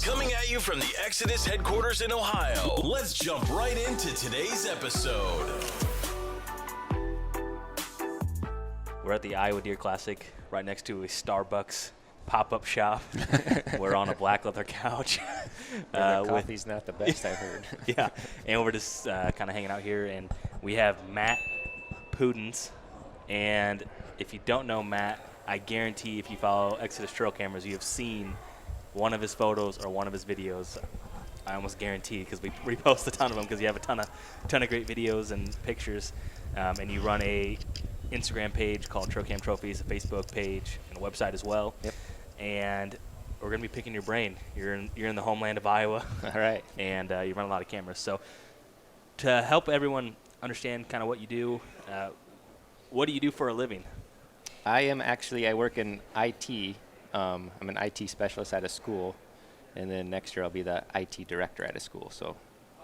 Coming at you from the Exodus headquarters in Ohio. Let's jump right into today's episode. We're at the Iowa Deer Classic, right next to a Starbucks pop-up shop. We're on a black leather couch. The coffee's not the best, I've heard. Yeah, and we're just kind of hanging out here, and we have Matt Pudenz. And if you don't know Matt, I guarantee if you follow Exodus Trail Cameras, you have seen one of his photos or one of his videos. I almost guarantee, because we repost a ton of them, because you have a ton of great videos and pictures, and you run a Instagram page called Trail Cam Trophies, a Facebook page, and a website as well. Yep. And we're gonna be picking your brain. You're in the homeland of Iowa. All right. And you run a lot of cameras. So to help everyone understand kind of what you do, what do you do for a living? I work in IT. I'm an IT specialist at a school, and then next year I'll be the IT director at a school. So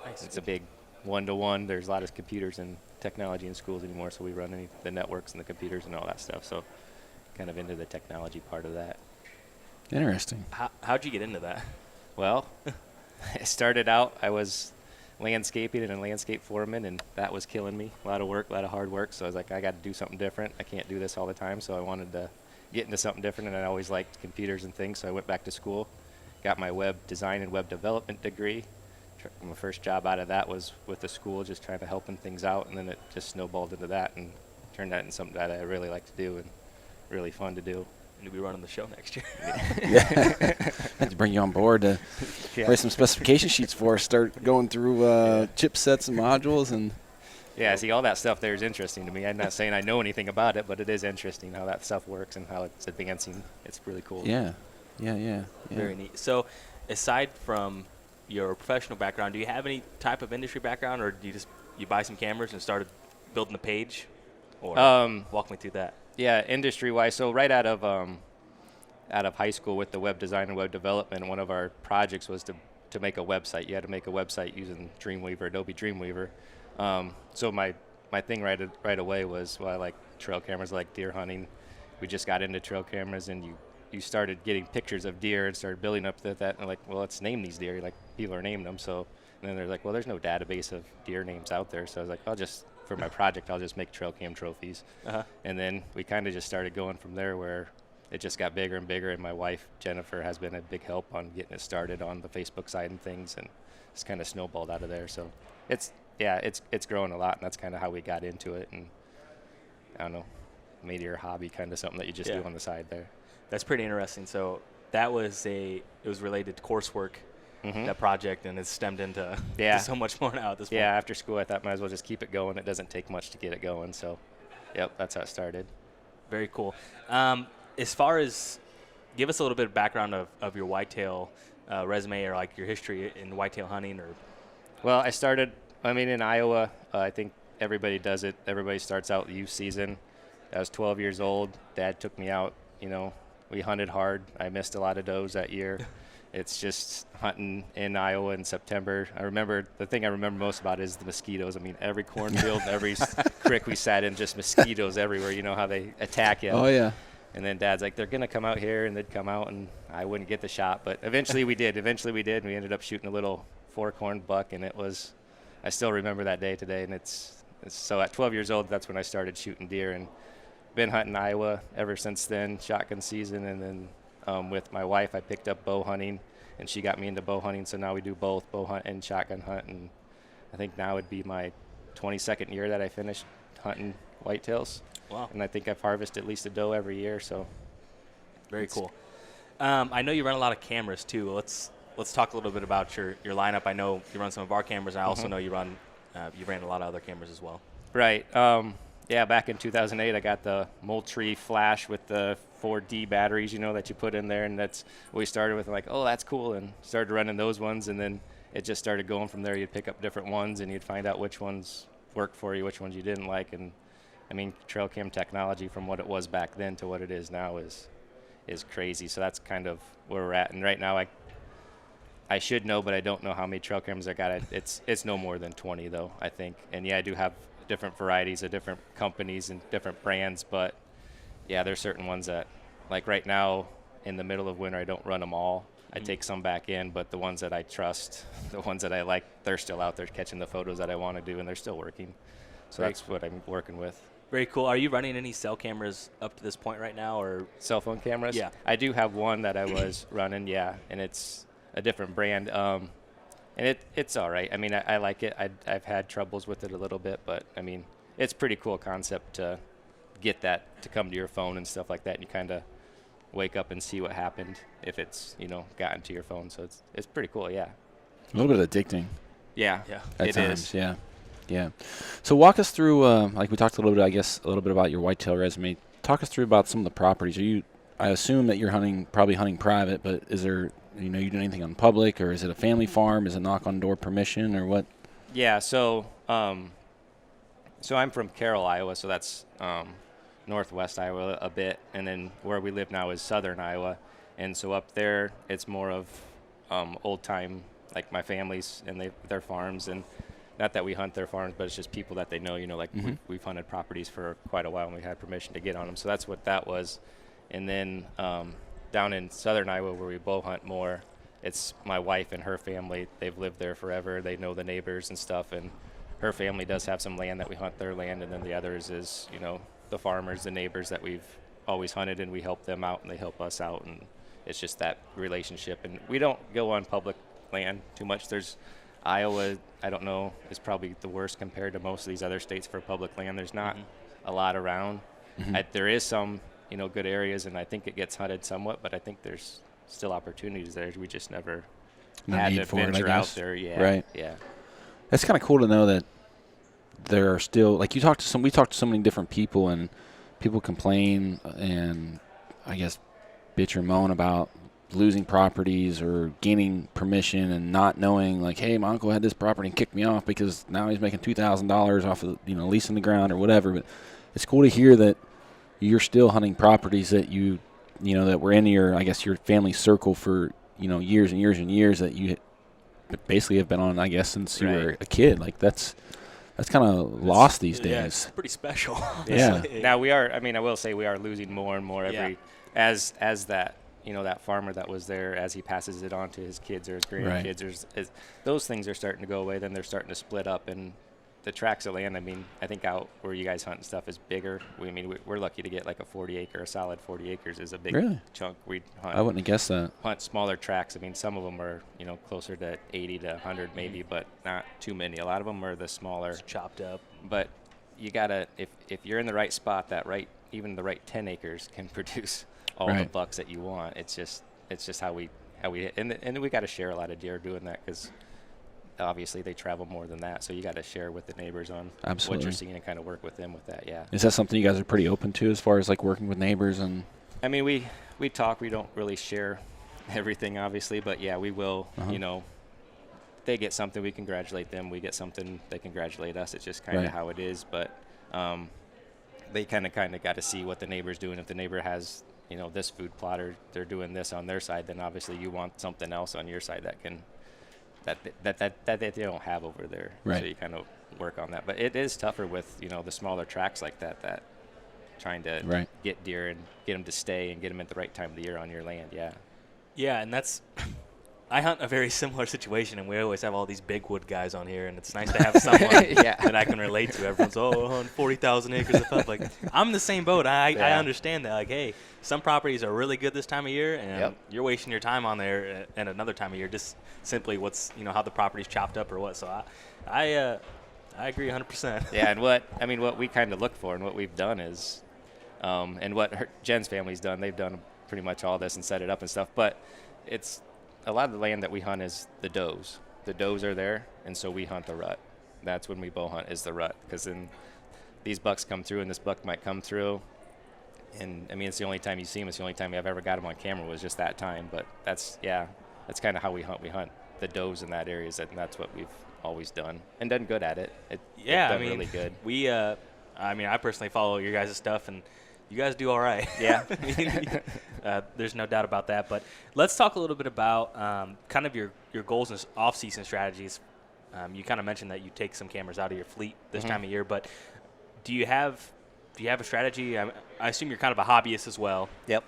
Nice. It's a big one-to-one. There's a lot of computers and technology in schools anymore, so we run the networks and the computers and all that stuff. So kind of into the technology part of that. Interesting. How'd you get into that? Well, it started out, I was landscaping and a landscape foreman, and that was killing me. A lot of work, a lot of hard work. So I was like, I got to do something different. I can't do this all the time. So I wanted to get into something different, and I always liked computers and things. So I went back to school, got my web design and web development degree. My first job out of that was with the school, just trying to helping things out, and then it just snowballed into that and turned that into something that I really like to do and really fun to do. And you'll be running the show next year. Yeah. I had to bring you on board to write some specification sheets for us, start going through chipsets and modules. And yeah, see, all that stuff there is interesting to me. I'm not saying I know anything about it, but it is interesting how that stuff works and how it's advancing. It's really cool. Yeah. Very neat. So aside from your professional background, do you have any type of industry background, or do you buy some cameras and started building the page? Or walk me through that. Yeah, industry-wise, so right out of high school with the web design and web development, one of our projects was to make a website. You had to make a website using Dreamweaver, Adobe Dreamweaver. So my thing right away was, well, I like trail cameras, I like deer hunting. We just got into trail cameras, and you started getting pictures of deer and started building up to that, and like, well, let's name these deer. Like, people are naming them. So and then they're like, well, there's no database of deer names out there. So I was like, for my project, I'll just make trail cam trophies. Uh-huh. And then we kind of just started going from there, where it just got bigger and bigger, and my wife, Jennifer, has been a big help on getting it started on the Facebook side and things, and it's kind of snowballed out of there. So it's growing a lot, and that's kind of how we got into it, and I don't know, made your hobby kind of something that you just do on the side there. That's pretty interesting. So that was it was related to coursework, that project, and it's stemmed into to so much more now at this point. Yeah, after school I thought might as well just keep it going. It doesn't take much to get it going. So, yep, that's how it started. Very cool. As far as, give us a little bit of background of your whitetail resume, or like your history in whitetail hunting. Or Well, I started, in Iowa, I think everybody does it. Everybody starts out youth season. I was 12 years old. Dad took me out. We hunted hard. I missed a lot of does that year. It's just hunting in Iowa in September. The thing I remember most about is the mosquitoes. Every cornfield, every creek we sat in, just mosquitoes everywhere. You know how they attack you. Oh, yeah. And then Dad's like, they're going to come out here, and they'd come out, and I wouldn't get the shot. But eventually we did. And we ended up shooting a little fork-horned buck, and I still remember that day today. And so at 12 years old, that's when I started shooting deer, and been hunting Iowa ever since then, shotgun season. And then with my wife, I picked up bow hunting, and she got me into bow hunting. So now we do both bow hunt and shotgun hunt. And I think now would be my 22nd year that I finished hunting whitetails. Wow. And I think I've harvested at least a doe every year. So very cool. I know you run a lot of cameras too. Let's talk a little bit about your lineup. I know you run some of our cameras, and I also know you ran a lot of other cameras as well. Right. Back in 2008, I got the Moultrie Flash with the 4D batteries, that you put in there, and that's what we started with. Like, oh, that's cool, and started running those ones, and then it just started going from there. You'd pick up different ones, and you'd find out which ones worked for you, which ones you didn't like. And trail cam technology from what it was back then to what it is now is crazy. So that's kind of where we're at. And right now, I should know, but I don't know how many trail cameras I got. It's no more than 20 though, I think. And yeah, I do have different varieties of different companies and different brands, but yeah, there's certain ones that, like right now in the middle of winter, I don't run them all. I take some back in, but the ones that I trust, the ones that I like, they're still out there catching the photos that I want to do, and they're still working. So that's what I'm working with. Very cool. Are you running any cell cameras up to this point right now, or cell phone cameras? Yeah. I do have one that I was running, and it's a different brand. And it's all right. I mean, I like it. I've had troubles with it a little bit, but, I mean, it's a pretty cool concept to get that to come to your phone and stuff like that, and you kind of wake up and see what happened if it's, gotten to your phone. So it's pretty cool, yeah. A little bit addicting. Yeah, at it times, is. Yeah. So walk us through, like we talked a little bit, I guess, a little bit about your whitetail resume. Talk us through about some of the properties. I assume that you're probably hunting private, but is there, you doing anything on public, or is it a family farm? Is it knock on door permission, or what? Yeah, so I'm from Carroll, Iowa, so that's northwest Iowa a bit, and then where we live now is southern Iowa, and so up there it's more of old time, like my family's and their farms, and not that we hunt their farms, but it's just people that they know, like we've hunted properties for quite a while and we had permission to get on them, so that's what that was. And then down in southern Iowa where we bow hunt more, it's my wife and her family. They've lived there forever. They know the neighbors and stuff, and her family does have some land that we hunt their land, and then the others is, the farmers, the neighbors that we've always hunted, and we help them out and they help us out, and it's just that relationship. And we don't go on public land too much. There's Iowa, I don't know, is probably the worst compared to most of these other states for public land. There's not a lot around. There is some, good areas, and I think it gets hunted somewhat, but I think there's still opportunities there. We just never had to venture out there. Yeah. Right. Yeah. That's kind of cool to know that there are still, like we talked to so many different people, and people complain and I guess bitch or moan about losing properties or gaining permission and not knowing, like, hey, my uncle had this property and kicked me off because now he's making $2,000 off of leasing the ground or whatever. But it's cool to hear that you're still hunting properties that that were in your family circle for years and years and years, that you basically have been on, I guess, since you were a kid. Like that's kind of lost these days. Yeah, it's pretty special. Yeah. Now we are. I mean, I will say we are losing more and more as that that farmer that was there, as he passes it on to his kids or his grandkids, as those things are starting to go away. Then they're starting to split up, and the tracts of land. I mean, I think out where you guys hunt and stuff is bigger. We're lucky to get like a solid 40 acres is a big chunk. We hunt. I wouldn't have guessed that. Hunt smaller tracts. I mean, some of them are closer to 80 to 100 maybe, but not too many. A lot of them are the smaller. It's chopped up. But you gotta, if you're in the right spot, even the right 10 acres can produce all the bucks that you want. It's just how we and we got to share a lot of deer doing that, because obviously they travel more than that, so you got to share with the neighbors on what you're seeing and kind of work with them with that. Yeah. Is that something you guys are pretty open to as far as like working with neighbors? And I mean, we talk. We don't really share everything, obviously, but yeah, we will. They get something, we congratulate them. We get something, they congratulate us. It's just kind of how it is. But they kind of got to see what the neighbor's doing. If the neighbor has this food plot, or they're doing this on their side, then obviously you want something else on your side that they don't have over there. So you kind of work on that. But it is tougher with the smaller tracts like that trying to get deer and get them to stay and get them at the right time of the year on your land. Yeah, and that's I hunt a very similar situation, and we always have all these big wood guys on here, and it's nice to have someone that I can relate to. Everyone's, I hunt 40,000 acres of stuff. Like, I'm in the same boat. I understand that. Like, hey, some properties are really good this time of year, and you're wasting your time on there at another time of year, just simply what's, how the property's chopped up or what. So I agree 100%. Yeah, and what we kind of look for and what we've done is, and what Jen's family's done, they've done pretty much all this and set it up and stuff, but it's, a lot of the land that we hunt is the does. The does are there, and so we hunt the rut. That's when we bow hunt, is the rut, because then these bucks come through, and this buck might come through, and I mean, it's the only time you see him. It's the only time I've ever got him on camera was just that time. But that's kind of how we hunt. We hunt the does in that area, and that's what we've always done and done good at it. Really good. I personally follow your guys' stuff, and you guys do all right. Yeah. There's no doubt about that. But let's talk a little bit about kind of your goals and off-season strategies. You kind of mentioned that you take some cameras out of your fleet this time of year, but do you have a strategy? I assume you're kind of a hobbyist as well. Yep.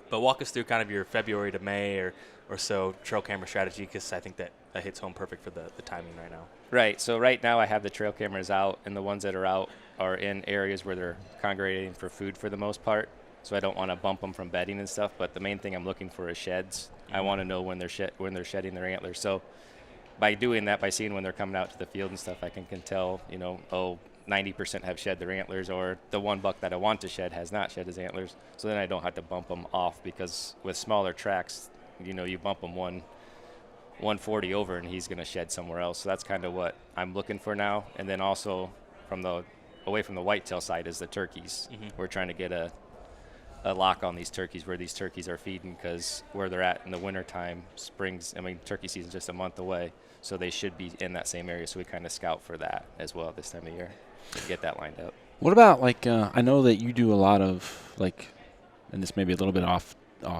But walk us through kind of your February to May or or so trail camera strategy? Because I think that hits home perfect for the timing right now. Right. So right now I have the trail cameras out, and the ones that are out are in areas where they're congregating for food for the most part. So I don't want to bump them from bedding and stuff. But the main thing I'm looking for is sheds. I want to know when they're shedding their antlers. So by doing that, by seeing when they're coming out to the field and stuff, I can tell, 90% have shed their antlers, or the one buck that I want to shed has not shed his antlers. So then I don't have to bump them off, because with smaller tracks, you bump them 140 over and he's going to shed somewhere else. So that's kind of what I'm looking for now. And then also away from the whitetail side is the turkeys. We're trying to get a lock on these turkeys, where these turkeys are feeding, because where they're at in the wintertime, turkey season's just a month away, so they should be in that same area. So we kind of scout for that as well this time of year to get that lined up. What about I know that you do a lot of and this may be a little bit off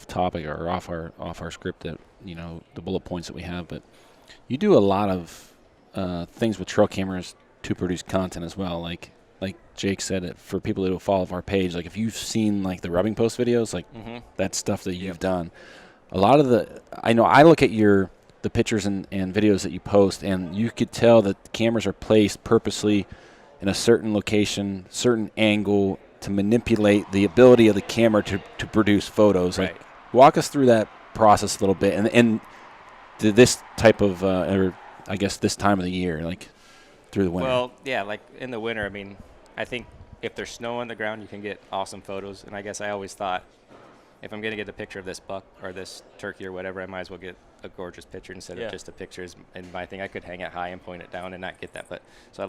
topic or off our script, that the bullet points that we have, but you do a lot of things with trail cameras to produce content as well. Like Jake said, for people who follow our page, if you've seen the rubbing post videos, that's stuff that you've done. A lot of I know I look at the pictures and videos that you post, and you could tell that the cameras are placed purposely in a certain location, certain angle, to manipulate the ability of the camera to produce photos. Right. Walk us through that process a little bit, and to this type of, I guess this time of the year, through the winter. Well, yeah, in the winter, I think if there's snow on the ground, you can get awesome photos. And I guess I always thought, if I'm going to get a picture of this buck or this turkey or whatever, I might as well get a gorgeous picture instead of just a picture. And my thing, I could hang it high and point it down and not get that. But so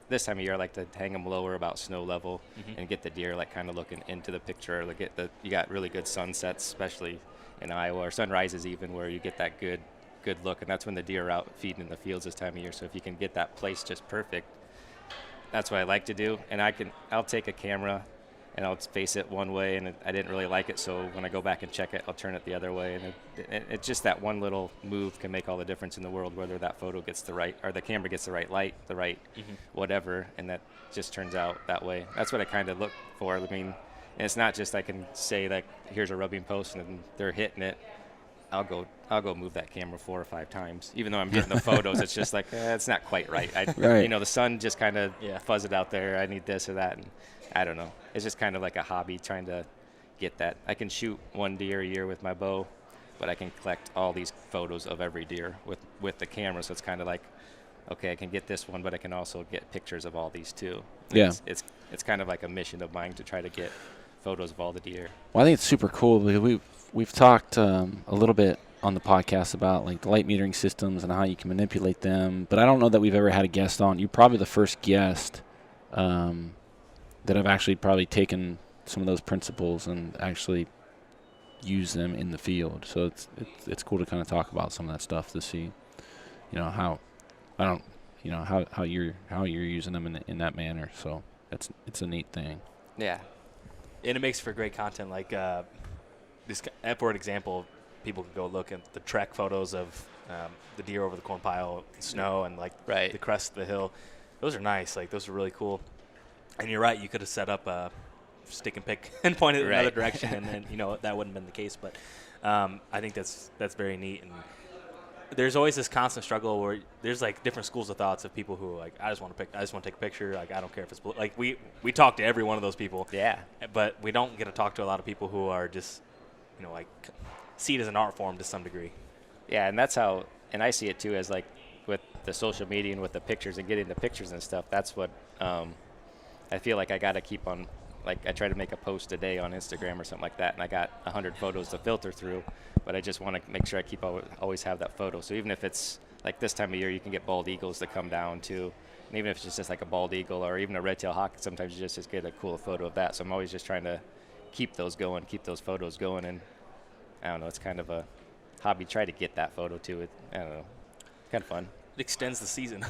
this time of year, I like to hang them lower, about snow level, and get the deer kind of looking into the picture. You got really good sunsets, especially in Iowa, or sunrises even, where you get that good look. And that's when the deer are out feeding in the fields this time of year. So if you can get that place just perfect, that's what I like to do. And I'll take a camera and I'll face it one way, and I didn't really like it, so when I go back and check it, I'll turn it the other way. And it's just that one little move can make all the difference in the world, whether that photo gets the right, or the camera gets the right light, the right whatever, and that just turns out that way. That's what I kind of look for. And it's not just I can say here's a rubbing post and they're hitting it. I'll go move that camera 4 or 5 times, even though I'm getting the photos. It's just it's not quite right. Right. The sun just kind of fuzz it out there. I need this or that, and I don't know. It's just kind of like a hobby, trying to get that. I can shoot one deer a year with my bow, but I can collect all these photos of every deer with the camera. So it's kind of okay, I can get this one, but I can also get pictures of all these too. Yeah. It's kind of like a mission of mine to try to get photos of all the deer. Well, I think it's super cool, because we've talked a little bit on the podcast about the light metering systems and how you can manipulate them, but I don't know that we've ever had a guest on. You're probably the first guest that I've actually probably taken some of those principles and actually use them in the field. So it's cool to kind of talk about some of that stuff, to see how you're using them in that manner. So it's a neat thing. Yeah. And it makes for great content. For an example, people can go look at the trek photos of the deer over the corn pile, snow, and the crest of the hill. Those are nice. Those are really cool. And you're right. You could have set up a stick and pick and pointed in another direction, and then that wouldn't have been the case. But I think that's very neat. And there's always this constant struggle where there's different schools of thoughts of people who are I just want to take a picture. I don't care if it's blue. We talk to every one of those people. Yeah. But we don't get to talk to a lot of people who are just see it as an art form to some degree. Yeah, and that's how, and I see it too as with the social media and with the pictures and getting the pictures and stuff. That's what I feel like I got to keep on. I try to make a post a day on Instagram or something like that, and I got 100 photos to filter through, but I just want to make sure I always have that photo. So even if it's this time of year, you can get bald eagles to come down too, and even if it's just a bald eagle or even a red-tailed hawk, sometimes you just get a cool photo of that. So I'm always just trying to keep those photos going, and I don't know, it's kind of a hobby. Try to get that photo too. I don't know, kind of fun. It extends the season,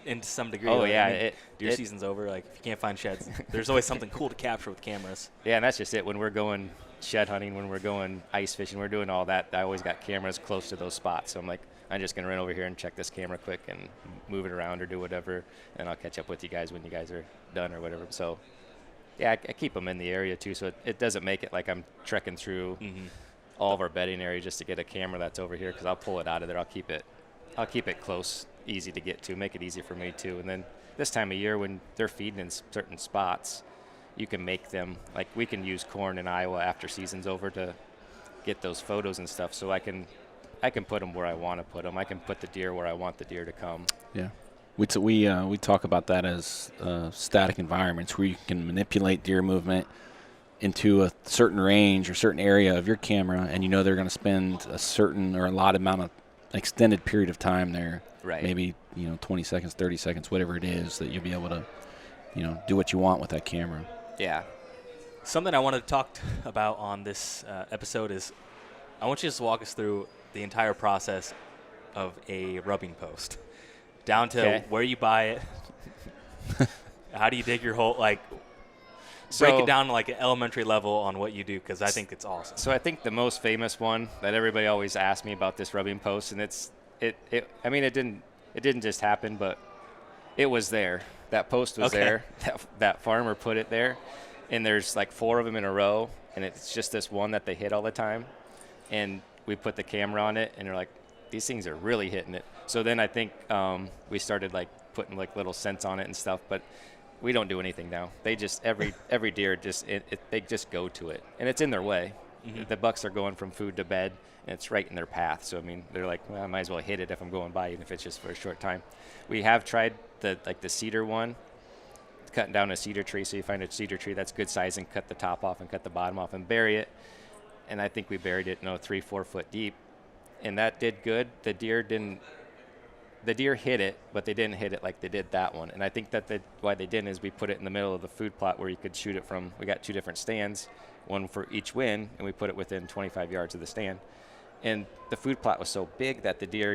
in some degree. Oh yeah, deer season's over. If you can't find sheds, there's always something cool to capture with cameras. Yeah, and that's just it. When we're going shed hunting, when we're going ice fishing, we're doing all that. I always got cameras close to those spots. So I'm just gonna run over here and check this camera quick and move it around or do whatever, and I'll catch up with you guys when you guys are done or whatever. So yeah, I keep them in the area too, so it doesn't make it like I'm trekking through all of our bedding area just to get a camera that's over here, because I'll pull it out of there. I'll keep it close, easy to get to, make it easy for me too. And then this time of year when they're feeding in certain spots, you can make them, like we can use corn in Iowa after season's over to get those photos and stuff. So I can put them where I want to put them. I can put the deer where I want the deer to come. Yeah. We talk about that as static environments where you can manipulate deer movement into a certain range or certain area of your camera, and you know they're going to spend a certain or a lot amount of extended period of time there. Right. Maybe 20 seconds, 30 seconds, whatever it is, that you'll be able to do what you want with that camera. Yeah. Something I wanted to talk about on this episode is I want you to just walk us through the entire process of a rubbing post, down to where you buy it. How do you dig your hole? Like, break it down to like an elementary level on what you do, because I think it's awesome. So I think the most famous one that everybody always asks me about this rubbing post, and it didn't just happen, but it was there. That post was there. That farmer put it there, and there's like 4 of them in a row, and it's just this one that they hit all the time. And we put the camera on it, and they're like, these things are really hitting it. So then I think we started like putting like little scents on it and stuff, but we don't do anything now. They just every deer they just go to it, and it's in their way. Mm-hmm. The bucks are going from food to bed, and it's right in their path. So I mean, they're like, well, I might as well hit it if I'm going by, even if it's just for a short time. We have tried the cedar one, cutting down a cedar tree. So you find a cedar tree that's good size and cut the top off and cut the bottom off and bury it. And I think we buried it 3-4 foot deep, and that did good. The deer hit it, but they didn't hit it like they did that one. And I think that why they didn't is we put it in the middle of the food plot where you could shoot it from. We got 2 different stands, one for each wind, and we put it within 25 yards of the stand. And the food plot was so big that the deer,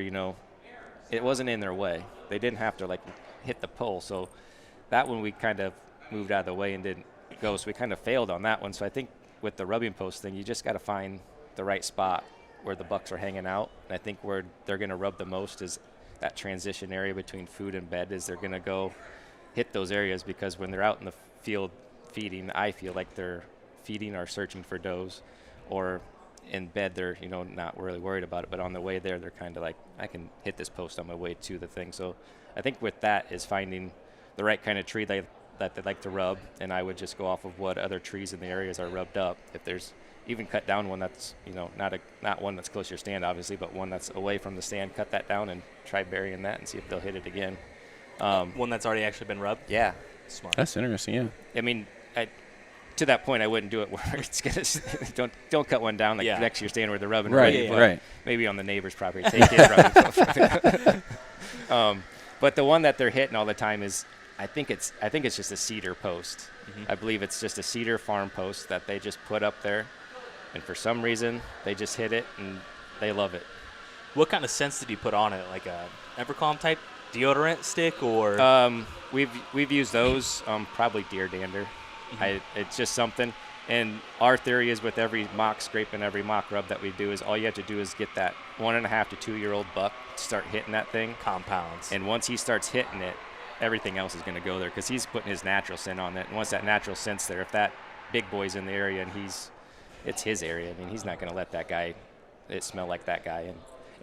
it wasn't in their way. They didn't have to like hit the pole. So that one we kind of moved out of the way and didn't go. So we kind of failed on that one. So I think with the rubbing post thing, you just got to find the right spot where the bucks are hanging out. And I think where they're going to rub the most is that transition area between food and bed. Is they're going to go hit those areas, because when they're out in the field feeding, I feel like they're feeding or searching for does, or in bed they're not really worried about it, but on the way there they're kind of like, I can hit this post on my way to the thing. So I think with that is finding the right kind of tree that they like to rub, and I would just go off of what other trees in the areas are rubbed up. If there's even cut down one that's not one that's close to your stand obviously, but one that's away from the stand, cut that down and try burying that and see if they'll hit it again. One that's already actually been rubbed? Yeah. Smart. That's interesting, yeah. I mean, to that point, I wouldn't do it where it's gonna don't cut one down next to your stand where they're rubbing. Right, right. Maybe on the neighbor's property. Take it. But the one that they're hitting all the time is, I think it's just a cedar post. Mm-hmm. I believe it's just a cedar farm post that they just put up there, and for some reason they just hit it and they love it. What kind of scents did you put on it? Like a Evercalm type deodorant stick, or? We've used those. Probably deer dander. Mm-hmm. It's just something. And our theory is with every mock scrape and every mock rub that we do is all you have to do is get that 1.5 to 2 year old buck to start hitting that thing. Compounds. And once he starts hitting it, everything else is going to go there, because he's putting his natural scent on it. And once that natural scent's there, if that big boy's in the area and it's his area, I mean, he's not going to let that guy smell like that guy.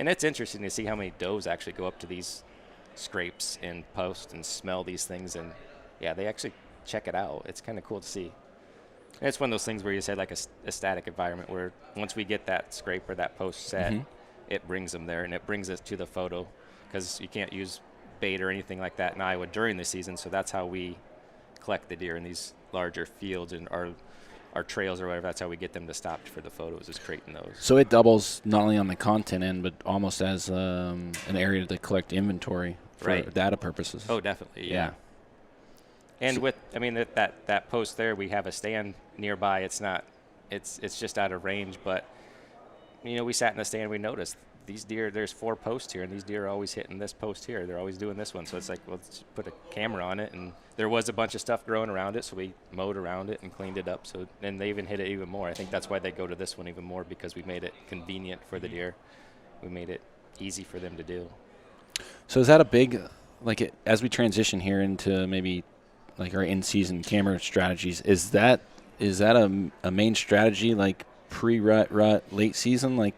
And it's interesting to see how many does actually go up to these scrapes and post and smell these things. And yeah, they actually check it out. It's kind of cool to see. And it's one of those things where you said like a static environment where once we get that scrape or that post set, mm-hmm. it brings them there and it brings us to the photo, because you can't use bait or anything like that in Iowa during the season. So that's how we collect the deer in these larger fields and our trails or whatever. That's how we get them to stop for the photos, is creating those. So it doubles not only on the content end, but almost as an area to collect inventory for data purposes. Oh, definitely, yeah. And so, that post there, we have a stand nearby. It's just out of range, but we sat in the stand, we noticed these deer, there's 4 posts here, and these deer are always hitting this post here. They're always doing this one. So it's like, well, let's put a camera on it. And there was a bunch of stuff growing around it, so we mowed around it and cleaned it up. So then they even hit it even more. I think that's why they go to this one even more, because we made it convenient for the deer. We made it easy for them to do. So is that a big, as we transition here into maybe like our in-season camera strategies, is that a main strategy, like pre-rut, late season, like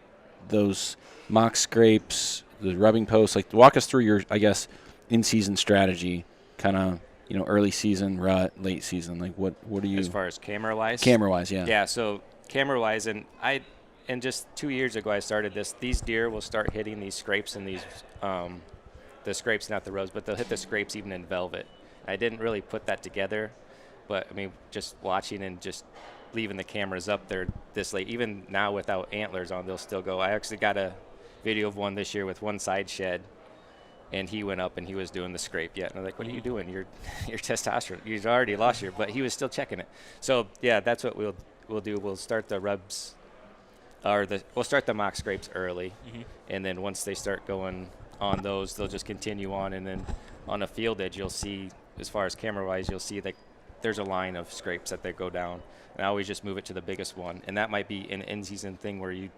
those mock scrapes, the rubbing posts? Like, walk us through your, I guess, in-season strategy, kind of, early season, rut, late season. Like, what do you? As far as camera-wise? Camera-wise, yeah. Yeah, so camera-wise, and just 2 years ago I started this. These deer will start hitting these scrapes and these, the scrapes, not the rubs, but they'll hit the scrapes even in velvet. I didn't really put that together, but, I mean, just watching and just leaving the cameras up there this late, even now without antlers on, they'll still go. I actually got a video of one this year with one side shed, and he went up and he was doing the scrape yet. And I'm like, what are you doing? Your testosterone, you've already lost your, but he was still checking it. So, yeah, that's what we'll do. We'll start the rubs, we'll start the mock scrapes early, and then once they start going on those, they'll just continue on, and then on a field edge, you'll see, as far as camera-wise, you'll see that there's a line of scrapes that they go down. And I always just move it to the biggest one. And that might be an in-season thing where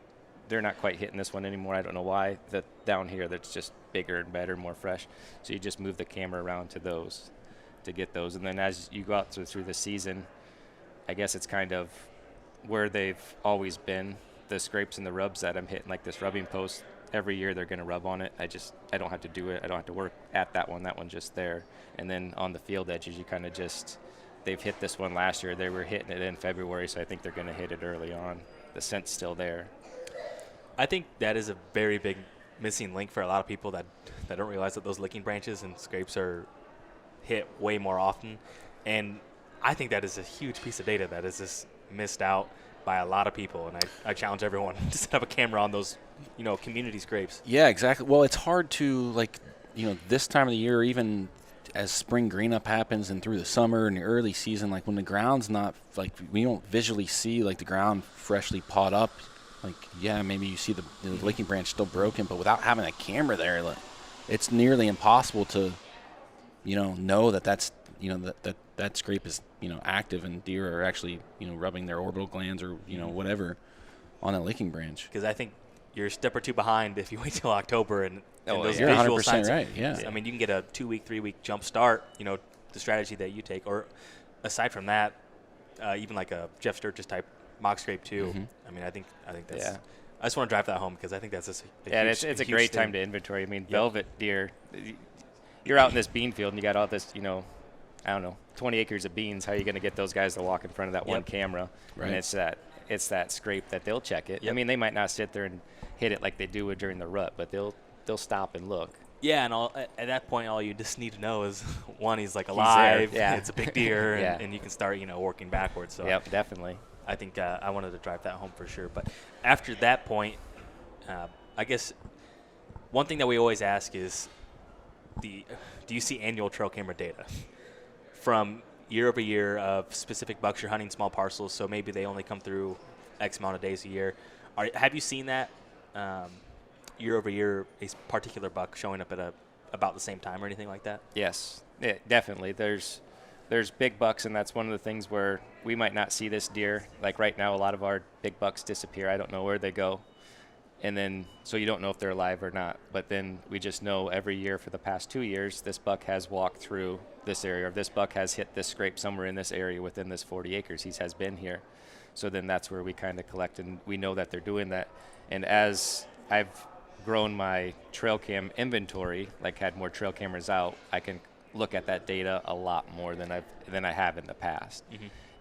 they're not quite hitting this one anymore. I don't know why. That down here, that's just bigger and better, more fresh. So you just move the camera around to those to get those. And then as you go out through the season, I guess it's kind of where they've always been, the scrapes and the rubs that I'm hitting, like this rubbing post. Every year they're going to rub on it. I don't have to do it. I don't have to work at that one. That one's just there. And then on the field edges, you kind of just – they've hit this one last year. They were hitting it in February, so I think they're going to hit it early on. The scent's still there. I think that is a very big missing link for a lot of people that don't realize that those licking branches and scrapes are hit way more often. And I think that is a huge piece of data that is just missed out by a lot of people. And I challenge everyone to set up a camera on those, community scrapes. Yeah, exactly. Well, it's hard to, this time of the year, even – as spring green up happens and through the summer and the early season, like when the ground's not, like we don't visually see like the ground freshly pawed up, like, yeah, maybe you see the licking branch still broken, but without having a camera there, like, it's nearly impossible to, know that that's, that scrape is, active and deer are actually, rubbing their orbital glands or, whatever on a licking branch. Because I think you're a step or two behind if you wait till October and those you're visual 100% signs. right, yeah. I mean, you can get a 2-week, 3-week jump start, the strategy that you take. Or aside from that, even like a Jeff Sturgis type mock scrape too. I mean, I think that's Yeah. I just want to drive that home because I think that's just a Yeah, huge, it's a huge great thing. time to inventory. I mean, velvet deer, you're out in this bean field and you got all this, 20 acres of beans. How are you going to get those guys to walk in front of that one camera? Right. And it's that scrape that they'll check it. Yep. I mean, they might not sit there and hit it like they do during the rut, but they'll stop and look. Yeah, and at that point, all you just need to know is, one, he's like alive, there, yeah. it's a big deer, Yeah. and you can start, working backwards. So Yep, definitely. I think I wanted to drive that home for sure. But after that point, I guess one thing that we always ask is, do you see annual trail camera data from year over year of specific bucks you're hunting, small parcels, so maybe they only come through X amount of days a year? Have you seen that year over year, a particular buck showing up at about the same time or anything like that? Yes, yeah, definitely. There's big bucks, and that's one of the things where we might not see this deer. Like right now, a lot of our big bucks disappear. I don't know where they go. And then, so you don't know if they're alive or not. But then we just know every year for the past 2 years, this buck has walked through this area, or this buck has hit this scrape somewhere in this area within this 40 acres. He has been here. So then that's where we kind of collect, and we know that they're doing that. And as I've grown my trail cam inventory, like had more trail cameras out, I can look at that data a lot more than I have in the past.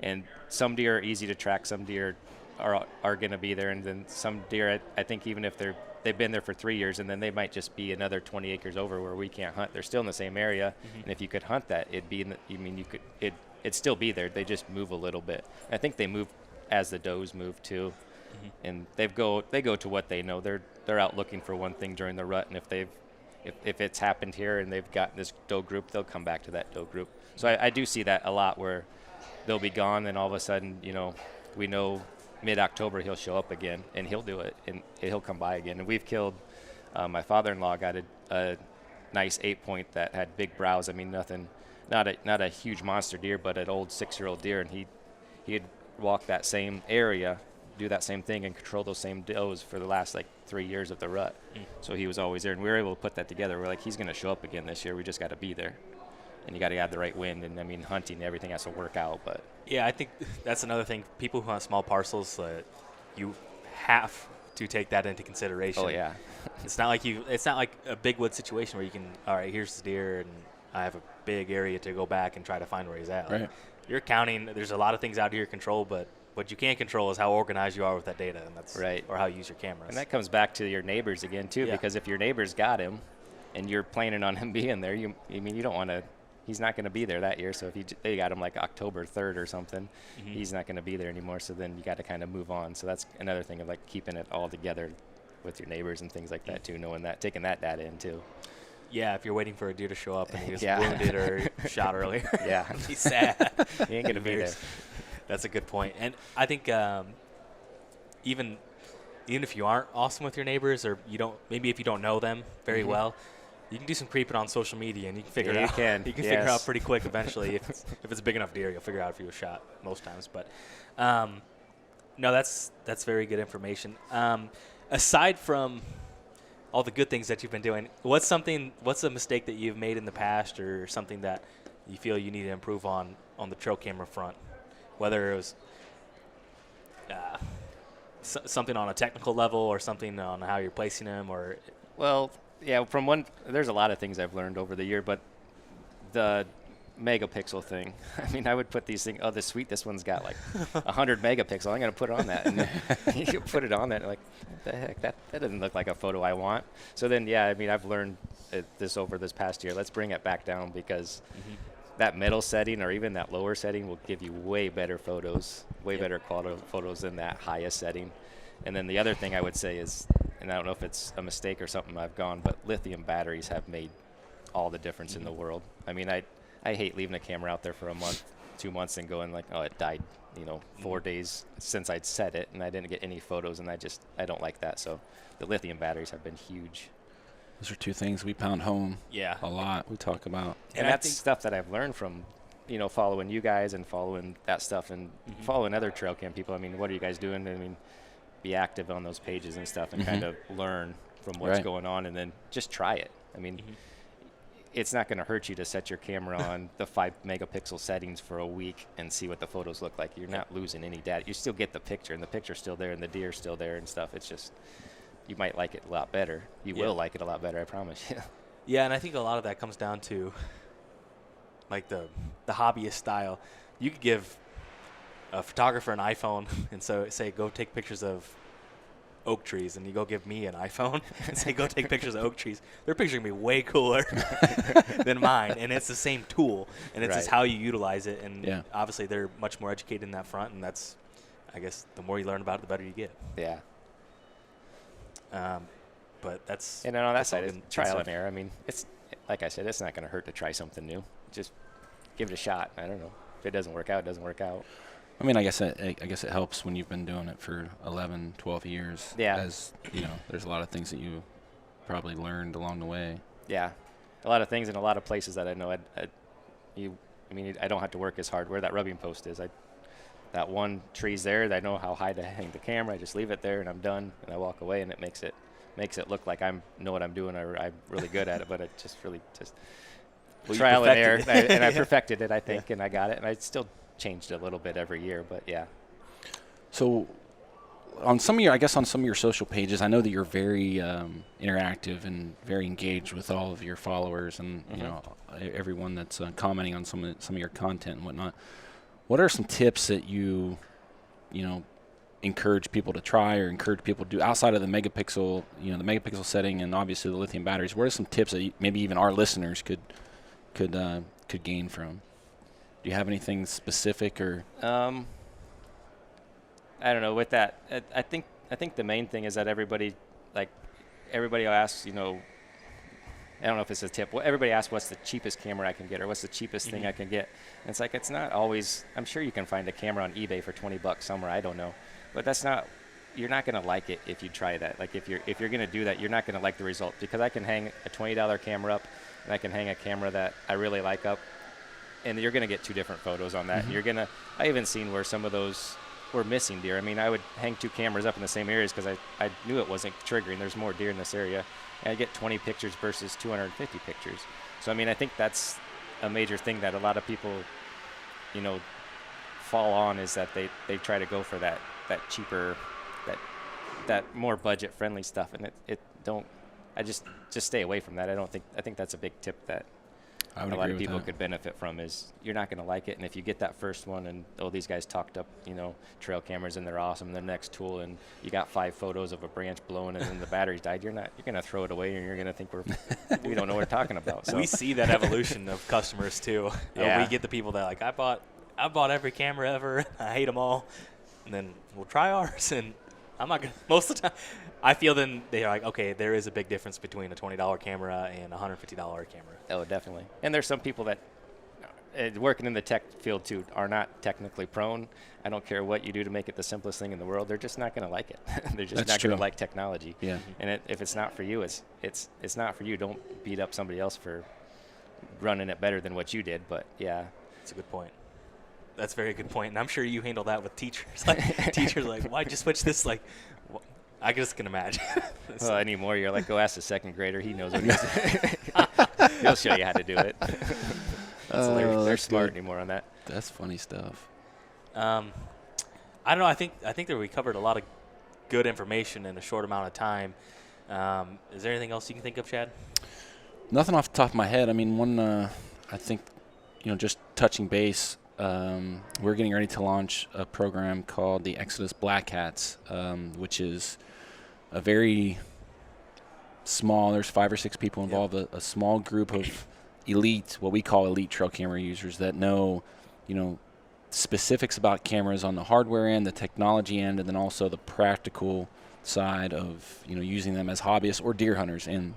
And some deer are easy to track, some deer are going to be there, and then some deer, I think even if they've been there for 3 years, and then they might just be another 20 acres over where we can't hunt. They're still in the same area, and if you could hunt that, it'd still be there. They just move a little bit. I think they move as the does move too, and they go to what they know. They're out looking for one thing during the rut, and if it's happened here and they've got this doe group, they'll come back to that doe group. So I do see that a lot where they'll be gone, and all of a sudden, we know mid-October he'll show up again, and he'll do it, and he'll come by again. And we've killed, my father-in-law got a nice 8-point that had big brows. I mean, not a huge monster deer, but an old 6-year-old deer, and he'd walk that same area, do that same thing, and control those same does for the last 3 years of the rut. So he was always there, and we were able to put that together. We're like, he's going to show up again this year. We just got to be there, and you got to have the right wind. And I mean, hunting, everything has to work out. But Yeah, I think that's another thing. People who hunt small parcels, you have to take that into consideration. Oh yeah. It's not like a big wood situation where you can, all right, here's the deer and I have a big area to go back and try to find where he's at. Right. Like, you're counting. There's a lot of things out of your control, but what you can't control is how organized you are with that data, and that's right. or how you use your cameras. And that comes back to your neighbors again too, because if your neighbors got him, and you're planning on him being there, you don't want to. He's not going to be there that year. So if they got him like October 3rd or something, he's not going to be there anymore. So then you got to kind of move on. So that's another thing of like keeping it all together with your neighbors and things like that too, knowing that, taking that data in too. Yeah, if you're waiting for a deer to show up and he was wounded or shot earlier, he's sad. He ain't going to be there. That's a good point. And I think even if you aren't awesome with your neighbors, or maybe if you don't know them very well, you can do some creeping on social media and you can figure it out. You can figure it out pretty quick eventually. If it's a big enough deer, you'll figure out if he was shot most times. But no, that's very good information. Aside from all the good things that you've been doing, what's a mistake that you've made in the past, or something that you feel you need to improve on the trail camera front? Whether it was something on a technical level or something on how you're placing them, or there's a lot of things I've learned over the year, but the megapixel thing. I mean, I would put these things, this one's got like 100 megapixel. I'm going to put it on that. And you put it on that, like, what the heck? That doesn't look like a photo I want. So then, I've learned this over this past year. Let's bring it back down, because that middle setting or even that lower setting will give you way better photos, better quality photos than that highest setting. And then the other thing I would say is, and I don't know if it's a mistake or something I've gone, but lithium batteries have made all the difference in the world. I mean, I hate leaving a camera out there for a month, 2 months, and going like, oh, it died, 4 days since I'd set it, and I didn't get any photos, and I don't like that. So the lithium batteries have been huge. Those are two things we pound home a lot. We talk about. And that's stuff that I've learned from, following you guys and following that stuff and following other trail cam people. I mean, what are you guys doing? I mean, be active on those pages and stuff and kind of learn from what's going on, and then just try it. I mean, it's not going to hurt you to set your camera on the 5 megapixel settings for a week and see what the photos look like. You're not losing any data. You still get the picture, and the picture's still there, and the deer's still there and stuff. It's just, you might like it a lot better. You will like it a lot better, I promise you. Yeah, and I think a lot of that comes down to like the hobbyist style. You could give a photographer an iPhone and say go take pictures of oak trees, and you go give me an iPhone and say go take pictures of oak trees. Their picture can be way cooler than mine, and it's the same tool, and it's just how you utilize it. And obviously they're much more educated in that front, and that's, I guess, the more you learn about it, the better you get. Yeah. But that's, and then on that side, it's trial and error. I mean, it's like I said, it's not going to hurt to try something new. Just give it a shot. I don't know. If it doesn't work out, it doesn't work out. I mean, I guess it helps when you've been doing it for 11, 12 years. Yeah. As there's a lot of things that you probably learned along the way. Yeah, a lot of things in a lot of places that I know. I don't have to work as hard. Where that rubbing post is, that one tree's there. I know how high to hang the camera. I just leave it there, and I'm done, and I walk away, and it makes it look like I know what I'm doing. I'm really good at it, but it just really trial and error. And I perfected it, I think, and I got it, and I still changed it a little bit every year, but yeah. So on some of your social pages, I know that you're very interactive and very engaged with all of your followers and everyone that's commenting on some of your content and whatnot. What are some tips that you encourage people to try or encourage people to do outside of the megapixel, the megapixel setting and obviously the lithium batteries? What are some tips that maybe even our listeners could gain from? Do you have anything specific or? I don't know. With that, I think the main thing is that everybody will ask, I don't know if it's a tip. Well, everybody asks what's the cheapest camera I can get or what's the cheapest thing I can get. And it's like, it's not always, I'm sure you can find a camera on eBay for $20 somewhere. I don't know. But you're not going to like it if you try that. Like if you're going to do that, you're not going to like the result, because I can hang a $20 camera up and I can hang a camera that I really like up, and you're going to get 2 different photos on that. I even seen where some of those were missing deer. I mean, I would hang 2 cameras up in the same areas because I knew it wasn't triggering. There's more deer in this area. And I get 20 pictures versus 250 pictures. So, I mean, I think that's a major thing that a lot of people, fall on, is that they try to go for that cheaper that more budget friendly stuff, and it don't. I just stay away from that. I think that's a big tip that I would a lot agree of with people that. could benefit from. Is you're not going to like it, and if you get that first one and these guys talked up trail cameras and they're awesome, the next tool, and you got 5 photos of a branch blown and then the battery's died, you're going to throw it away and you're going to think we don't know what we're talking about. So We see that evolution of customers too. Yeah. We get the people that like I bought every camera ever. I hate them all, and then we'll try ours. And I'm not gonna. Most of the time, I feel then they're like, okay, there is a big difference between a $20 camera and a $150 camera. Oh, definitely. And there's some people that working in the tech field too are not technically prone. I don't care what you do to make it the simplest thing in the world. They're just not going to like it. They're just That's not going true. to like technology. Yeah. And if it's not for you, it's not for you. Don't beat up somebody else for running it better than what you did. But yeah, That's a good point. That's a very good point. And I'm sure you handle that with teachers. Like teachers like, why'd you switch this? Like, I just can imagine. well, anymore you're like, go ask the second grader. He knows what he's He'll show you how to do it. That's hilarious. They're that's smart good. anymore on that. That's funny stuff. I don't know. I think that we covered a lot of good information in a short amount of time. Is there anything else you can think of, Chad? Nothing off the top of my head. I mean, I think, just touching base, we're getting ready to launch a program called the Exodus Black Hats, which is a very small, there's 5 or 6 people involved, a small group of what we call elite trail camera users that know, specifics about cameras on the hardware end, the technology end, and then also the practical side of, using them as hobbyists or deer hunters. And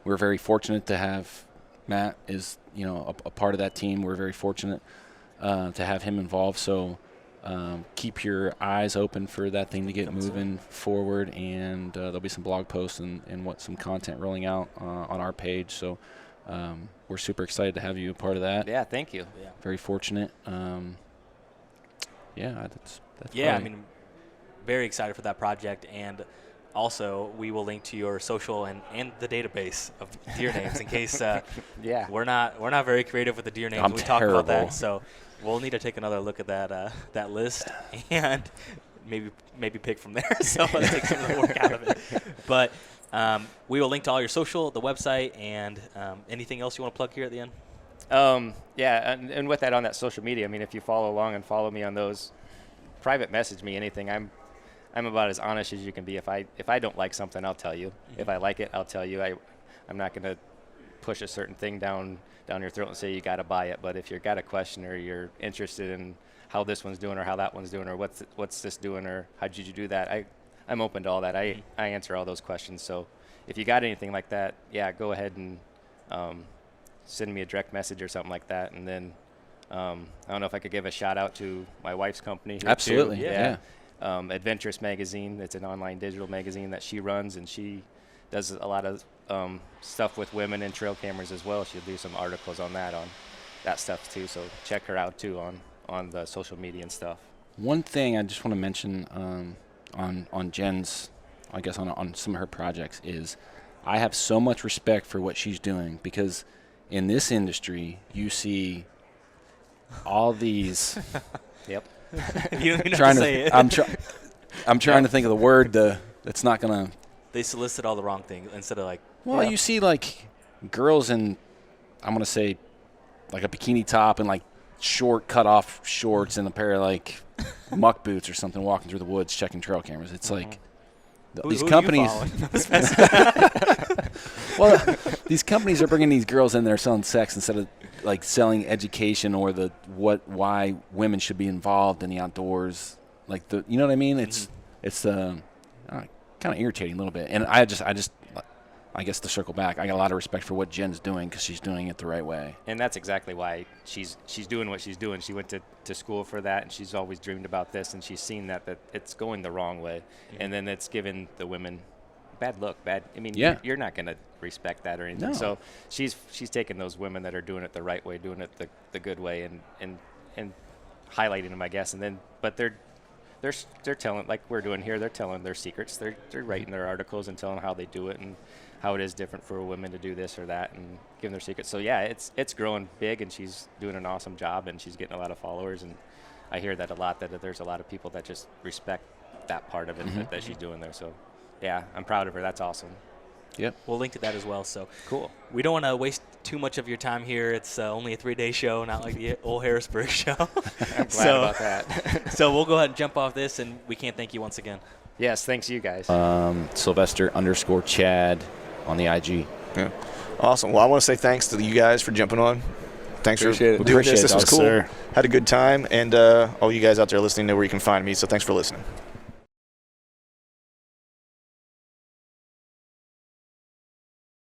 we're very fortunate to have Matt is, a part of that team. We're very fortunate to have him involved. So keep your eyes open for that thing to get moving forward. And there'll be some blog posts and some content rolling out on our page. So we're super excited to have you a part of that. Yeah, thank you. Yeah. Very fortunate. That's Yeah, I probably- mean, very excited for that project, and also we will link to your social and the database of deer names in case Yeah. we're not very creative with the deer names. I'm We talk about terrible. that, so we'll need to take another look at that list and maybe pick from there. So let's take some of the work out of it. But we will link to all your social, the website, and anything else you want to plug here at the end. Yeah, and with that on that social media, I mean, if you follow along and follow me on those, private message me anything. I'm about as honest as you can be. If I don't like something, I'll tell you. If I like it, I'll tell you. I'm not going to push a certain thing down your throat and say you got to buy it. But if you've got a question or you're interested in how this one's doing or how that one's doing or what's this doing or how did you do that, I'm open to all that. I answer all those questions. So if you got anything like that, yeah, go ahead and send me a direct message or something like that. And then I don't know if I could give a shout out to my wife's company here Absolutely, too. yeah. Adventurous Magazine. It's an online digital magazine that she runs, and she does a lot of stuff with women and trail cameras as well. She'll do some articles on that stuff too. So check her out too on the social media and stuff. One thing I just want to mention on Jen's, I guess on some of her projects is I have so much respect for what she's doing, because in this industry you see all these Yep. You don't even have to say it. I'm trying to think of the word that's not gonna. They solicit all the wrong things instead of like. Well, you see like girls in, I'm gonna say, like a bikini top and like short cut off shorts and a pair of like muck boots or something, walking through the woods checking trail cameras. It's like these who companies. Are you following? Well, these companies are bringing these girls in there selling sex instead of like selling education or why women should be involved in the outdoors. Like you know what I mean? It's kind of irritating a little bit. And I guess to circle back, I got a lot of respect for what Jen's doing, because she's doing it the right way. And that's exactly why she's doing what she's doing. She went to school for that, and she's always dreamed about this, and she's seen that it's going the wrong way. And then it's given the women bad look. I mean, Yeah. you're not going to respect that or anything. No. So she's taking those women that are doing it the right way, doing it the good way, and highlighting them, I guess. And then, but they're telling, like we're doing here, they're telling their secrets. They're writing their articles and telling how they do it and how it is different for women to do this or that, and giving their secrets. So yeah, it's growing big, and she's doing an awesome job, and she's getting a lot of followers. And I hear that a lot, that there's a lot of people that just respect that part of it Mm-hmm. that she's doing there. So, yeah, I'm proud of her. That's awesome. Yep. We'll link to that as well. So Cool. we don't want to waste too much of your time here. It's only a 3-day show, not like the old Harrisburg show. I'm glad about that. So we'll go ahead and jump off this, and we can't thank you once again. Yes, thanks you guys. Sylvester_Chad on the IG. Yeah. Awesome. Well, I want to say thanks to you guys for jumping on. Thanks Appreciate for it. doing Appreciate this. it, This was dog. cool. Sir. Had a good time. And all you guys out there listening know where you can find me. So thanks for listening.